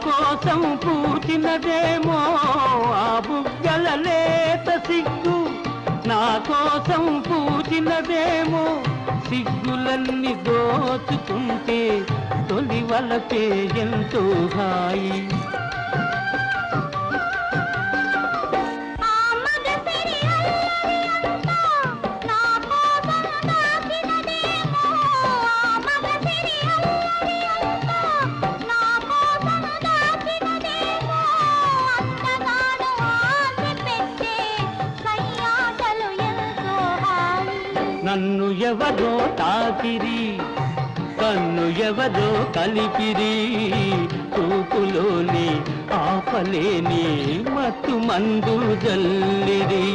కోసం పూచినదేమో ఆ బుగ్గల లేత సిగ్గు, నా కోసం పూచినదేమో సిగ్గులన్నీ దోచుకుంటే తొలి వలపే ఎంతో హాయి. నన్ను ఎవరో తాకిరి, కన్ను ఎవరో కలిపిరి, చూపులోని ఆపలేని మత్తు మందు జల్లిరి.